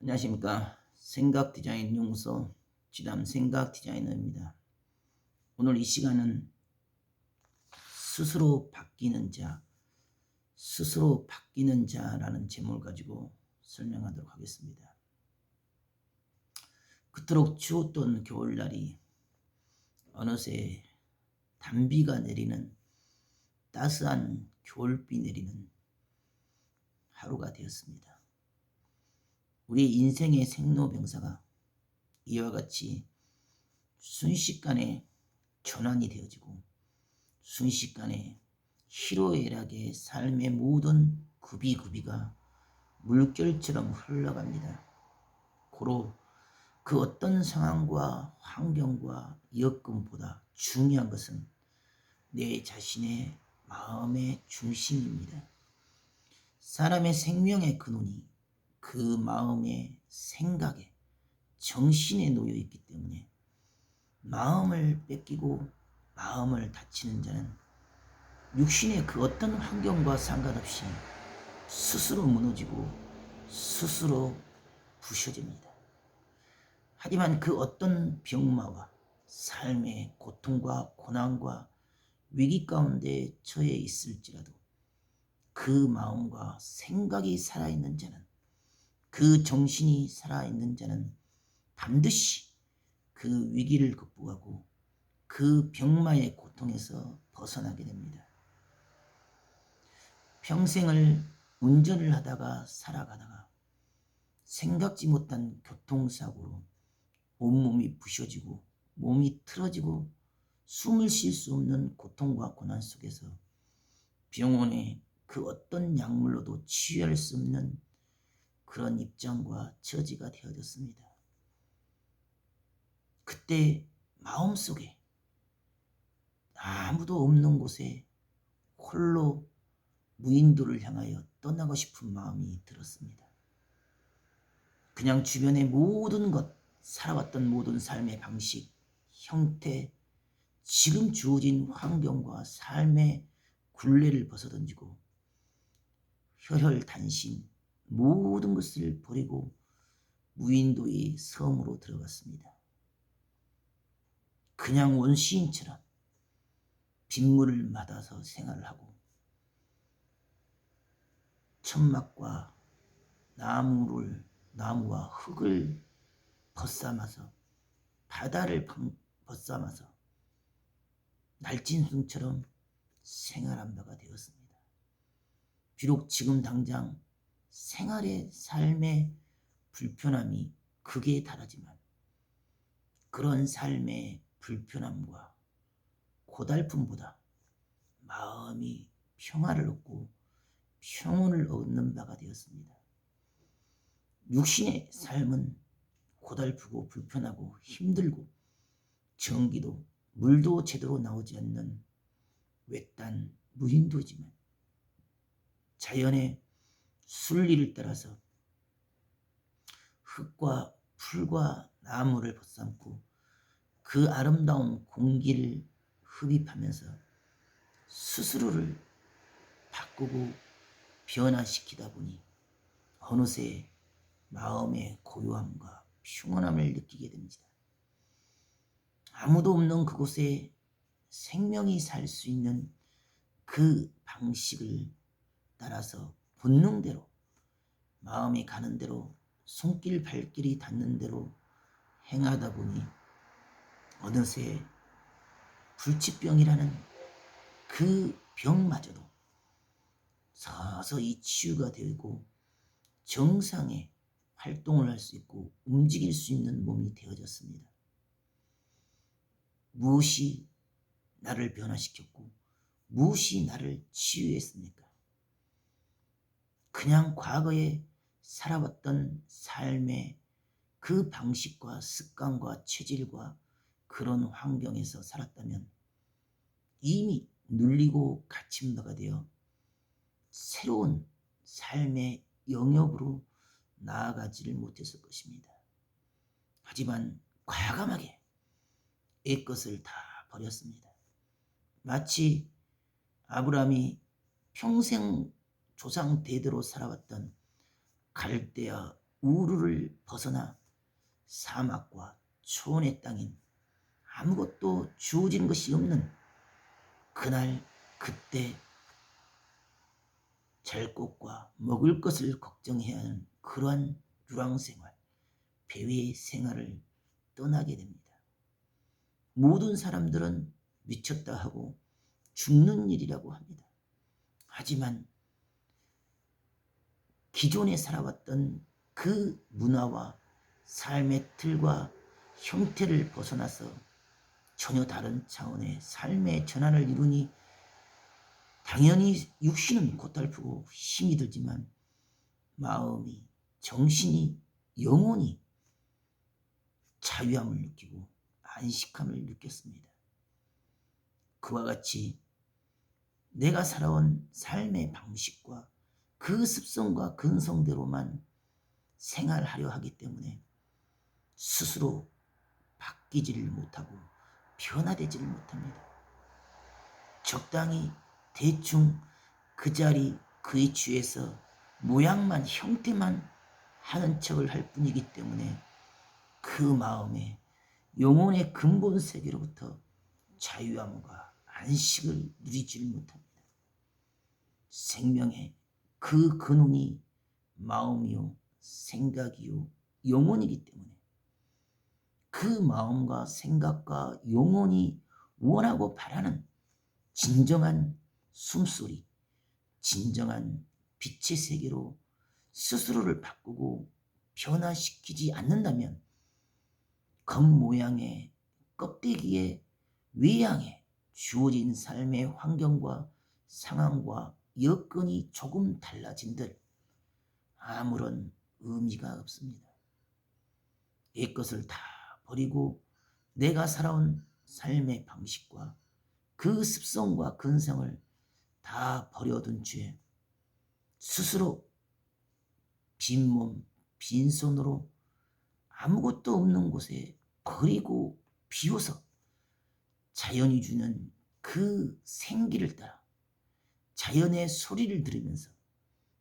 안녕하십니까. 생각디자인 연구소 지담 생각디자이너입니다. 오늘 이 시간은 스스로 바뀌는 자, 스스로 바뀌는 자라는 제목을 가지고 설명하도록 하겠습니다. 그토록 추웠던 겨울날이 어느새 단비가 내리는 따스한 겨울비 내리는 하루가 되었습니다. 우리 인생의 생로병사가 이와 같이 순식간에 전환이 되어지고 순식간에 희로애락의 삶의 모든 구비구비가 물결처럼 흘러갑니다. 고로 그 어떤 상황과 환경과 여건보다 중요한 것은 내 자신의 마음의 중심입니다. 사람의 생명의 근원이 그 마음의 생각에 정신에 놓여 있기 때문에 마음을 뺏기고 마음을 다치는 자는 육신의 그 어떤 환경과 상관없이 스스로 무너지고 스스로 부셔집니다. 하지만 그 어떤 병마와 삶의 고통과 고난과 위기 가운데 처해 있을지라도 그 마음과 생각이 살아있는 자는, 그 정신이 살아있는 자는 반드시 그 위기를 극복하고 그 병마의 고통에서 벗어나게 됩니다. 평생을 운전을 하다가 살아가다가 생각지 못한 교통사고로 온몸이 부셔지고 몸이 틀어지고 숨을 쉴 수 없는 고통과 고난 속에서 병원에 그 어떤 약물로도 치유할 수 없는 그런 입장과 처지가 되어졌습니다. 그때 마음속에 아무도 없는 곳에 홀로 무인도를 향하여 떠나고 싶은 마음이 들었습니다. 그냥 주변의 모든 것, 살아왔던 모든 삶의 방식, 형태, 지금 주어진 환경과 삶의 굴레를 벗어던지고 혈혈단신 모든 것을 버리고 무인도의 섬으로 들어갔습니다. 그냥 원시인처럼 빗물을 맞아서 생활을 하고 천막과 나무와 흙을 벗삼아서 바다를 벗삼아서 날짐승처럼 생활한 바가 되었습니다. 비록 지금 당장 생활의 삶의 불편함이 극에 달하지만 그런 삶의 불편함과 고달픔보다 마음이 평화를 얻고 평온을 얻는 바가 되었습니다. 육신의 삶은 고달프고 불편하고 힘들고 전기도 물도 제대로 나오지 않는 외딴 무인도지만 자연의 순리를 따라서 흙과 풀과 나무를 벗삼고 그 아름다운 공기를 흡입하면서 스스로를 바꾸고 변화시키다 보니 어느새 마음의 고요함과 평온함을 느끼게 됩니다. 아무도 없는 그곳에 생명이 살 수 있는 그 방식을 따라서 본능대로 마음이 가는 대로 손길 발길이 닿는 대로 행하다 보니 어느새 불치병이라는 그 병마저도 서서히 치유가 되고 정상의 활동을 할 수 있고 움직일 수 있는 몸이 되어졌습니다. 무엇이 나를 변화시켰고 무엇이 나를 치유했습니까? 그냥 과거에 살아왔던 삶의 그 방식과 습관과 체질과 그런 환경에서 살았다면 이미 눌리고 갇힌 바가 되어 새로운 삶의 영역으로 나아가지를 못했을 것입니다. 하지만 과감하게 옛것을 다 버렸습니다. 마치 아브라함이 평생 조상 대대로 살아왔던 갈대아 우르를 벗어나 사막과 초원의 땅인 아무것도 주어진 것이 없는 그날 그때 잘 곳과 먹을 것을 걱정해야 하는 그러한 유랑생활, 배회의 생활을 떠나게 됩니다. 모든 사람들은 미쳤다 하고 죽는 일이라고 합니다. 하지만 기존에 살아왔던 그 문화와 삶의 틀과 형태를 벗어나서 전혀 다른 차원의 삶의 전환을 이루니 당연히 육신은 고달프고 힘이 들지만 마음이, 정신이, 영혼이 자유함을 느끼고 안식함을 느꼈습니다. 그와 같이 내가 살아온 삶의 방식과 그 습성과 근성대로만 생활하려 하기 때문에 스스로 바뀌지를 못하고 변화되지를 못합니다. 적당히 대충 그 자리 그 위치에서 모양만 형태만 하는 척을 할 뿐이기 때문에 그 마음에 영혼의 근본 세계로부터 자유함과 안식을 누리지를 못합니다. 생명의 그 근원이 마음이요 생각이요 영혼이기 때문에 그 마음과 생각과 영혼이 원하고 바라는 진정한 숨소리, 진정한 빛의 세계로 스스로를 바꾸고 변화시키지 않는다면 겉모양의 껍데기의 외양에 주어진 삶의 환경과 상황과 여건이 조금 달라진들 아무런 의미가 없습니다. 옛것을 다 버리고 내가 살아온 삶의 방식과 그 습성과 근성을 다 버려둔 채 스스로 빈몸 빈손으로 아무것도 없는 곳에 버리고 비워서 자연이 주는 그 생기를 따라 자연의 소리를 들으면서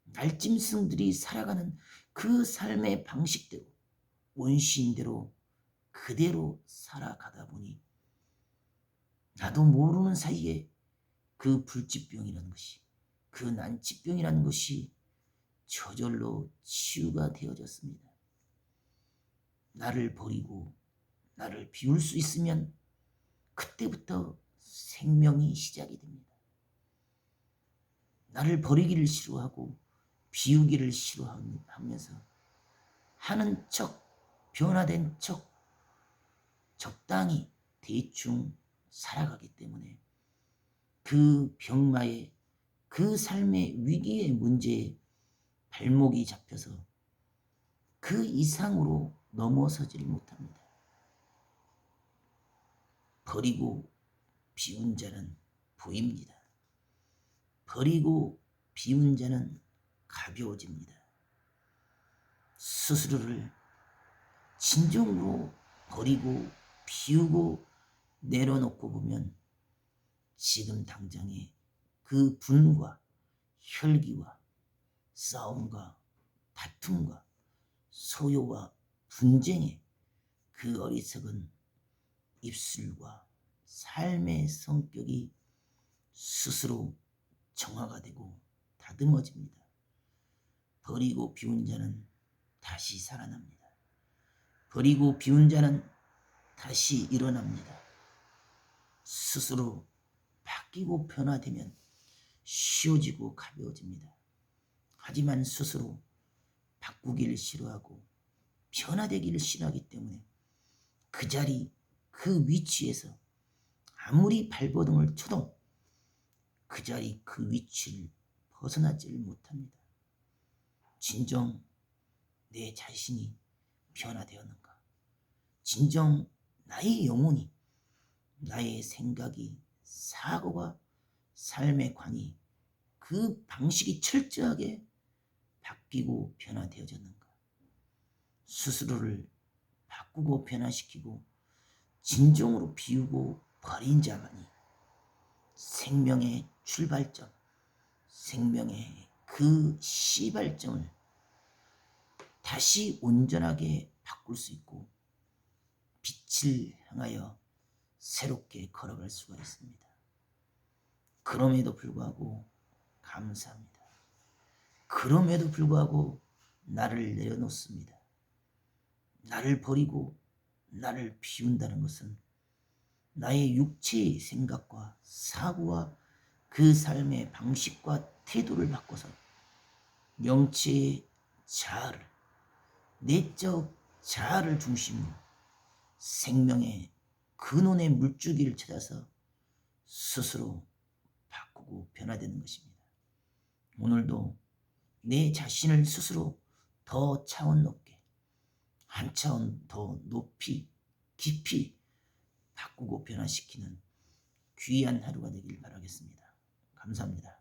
날짐승들이 살아가는 그 삶의 방식대로 원시인대로 그대로 살아가다 보니 나도 모르는 사이에 그 불치병이라는 것이 그 난치병이라는 것이 저절로 치유가 되어졌습니다. 나를 버리고 나를 비울 수 있으면 그때부터 생명이 시작이 됩니다. 나를 버리기를 싫어하고 비우기를 싫어하면서 하는 척, 변화된 척, 적당히 대충 살아가기 때문에 그 병마에 그 삶의 위기의 문제에 발목이 잡혀서 그 이상으로 넘어서지를 못합니다. 버리고 비운 자는 보입니다. 버리고 비운 자는 가벼워집니다. 스스로를 진정으로 버리고 비우고 내려놓고 보면 지금 당장에 그 분과 혈기와 싸움과 다툼과 소요와 분쟁의 그 어리석은 입술과 삶의 성격이 스스로 정화가 되고 다듬어집니다. 버리고 비운 자는 다시 살아납니다. 버리고 비운 자는 다시 일어납니다. 스스로 바뀌고 변화되면 쉬워지고 가벼워집니다. 하지만 스스로 바꾸기를 싫어하고 변화되기를 싫어하기 때문에 그 자리 그 위치에서 아무리 발버둥을 쳐도 그 자리 그 위치를 벗어나지를 못합니다. 진정 내 자신이 변화되었는가? 진정 나의 영혼이, 나의 생각이, 사고가, 삶의 관이 그 방식이 철저하게 바뀌고 변화되어졌는가? 스스로를 바꾸고 변화시키고 진정으로 비우고 버린 자만이 생명의 출발점, 생명의 그 시발점을 다시 온전하게 바꿀 수 있고 빛을 향하여 새롭게 걸어갈 수가 있습니다. 그럼에도 불구하고 감사합니다. 그럼에도 불구하고 나를 내려놓습니다. 나를 버리고 나를 비운다는 것은 나의 육체의 생각과 사고와 그 삶의 방식과 태도를 바꿔서 영체의 자아를, 내적 자아를 중심으로 생명의 근원의 물줄기를 찾아서 스스로 바꾸고 변화되는 것입니다. 오늘도 내 자신을 스스로 더 차원 높게, 한 차원 더 높이, 깊이 바꾸고 변화시키는 귀한 하루가 되길 바라겠습니다. 감사합니다.